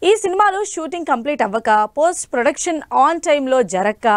ఈ సినిమాలో shooting complete అవ్వక పోస్ట్ ప్రొడక్షన్ ఆన్ టైంలో జరక్క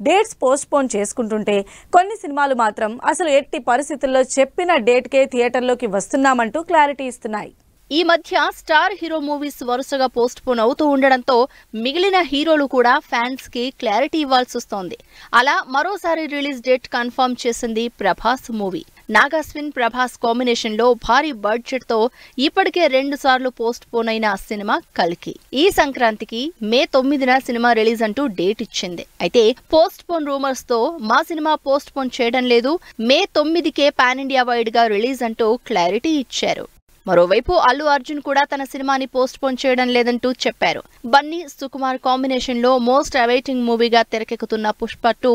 డేట్స్ పోస్ట్పోన్ చేసుకుంటుంటే కొన్ని సినిమాలు మాత్రం అసలు ఎట్టి పరిస్థితుల్లో చెప్పిన డేట్కే థియేటర్లోకి వస్తున్నామంటూ క్లారిటీ ఇస్తున్నాయి. ఈ మధ్య స్టార్ హీరో మూవీస్ వరుసగా పోస్ట్ పోన్ అవుతూ ఉండడంతో మిగిలిన హీరోలు కూడా ఫ్యాన్స్ కి క్లారిటీ ఇవ్వాల్సి వస్తోంది. అలా మరోసారి రిలీజ్ డేట్ కన్ఫర్మ్ చేసింది ప్రభాస్ మూవీ. నాగాస్విన్ ప్రభాస్ కాంబినేషన్ లో భారీ బడ్జెట్ తో ఇప్పటికే 2 సార్లు పోస్ట్ పోన్ అయిన సినిమా కల్కి ఈ సంక్రాంతికి మే 9న సినిమా రిలీజ్ అంటూ డేట్ ఇచ్చింది. అయితే పోస్ట్ పోన్ రూమర్స్ తో మా సినిమా పోస్ట్ పోన్ చేయడం లేదు, మే 9కే పాన్ ఇండియా వైడ్ గా రిలీజ్ అంటూ క్లారిటీ ఇచ్చారు. మరోవైపు అల్లు అర్జున్ కూడా తన సినిమాని పోస్ట్ పోన్ చేయడం లేదంటూ చెప్పారు. బన్నీ సుకుమార్ కాంబినేషన్ లో మోస్ట్ అవైటింగ్ మూవీగా తెరకెక్కుతున్న పుష్ప 2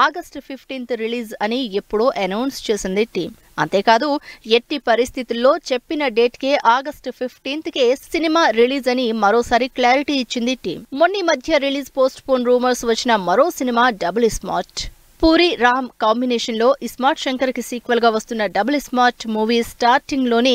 ఆగస్టు 15th రిలీజ్ అని ఎప్పుడో అనౌన్స్ చేసింది టీం. అంతేకాదు ఎట్టి పరిస్థితుల్లో చెప్పిన డేట్ కే ఆగస్టు 15కే సినిమా రిలీజ్ అని మరోసారి క్లారిటీ ఇచ్చింది టీం. మొన్న మధ్య రిలీజ్ పోస్ట్ పోన్ రూమర్స్ వచ్చిన మరో cinema double smart. Puri Ram combination లో ఇస్మార్ట్ శంకర్ కి సీక్వెల్ గా వస్తున్న డబుల్ స్మార్ట్ మూవీ స్టార్టింగ్ లోనే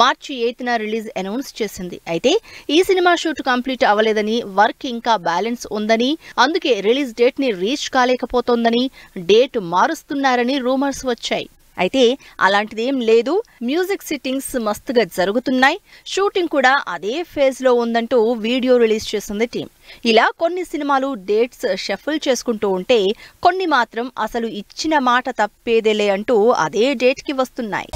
మార్చి 8న రిలీజ్ అనౌన్స్ చేసింది. అయితే ఈ సినిమా షూట్ కంప్లీట్ అవ్వలేదని, వర్క్ ఇంకా బ్యాలెన్స్ ఉందని, అందుకే రిలీజ్ డేట్ ని రీచ్ కాలేకపోతోందని, డేట్ మారుస్తున్నారని రూమర్స్ వచ్చాయి. అయితే అలాంటిదేం లేదు, మ్యూజిక్ సిట్టింగ్స్ మస్తుగా జరుగుతున్నాయి, షూటింగ్ కూడా అదే ఫేజ్ లో ఉందంటూ వీడియో రిలీజ్ చేసింది టీం. ఇలా కొన్ని సినిమాలు డేట్స్ షఫుల్ చేసుకుంటూ ఉంటే కొన్ని మాత్రం అసలు ఇచ్చిన మాట తప్పేదేలే అంటూ అదే డేట్ కి వస్తున్నాయి.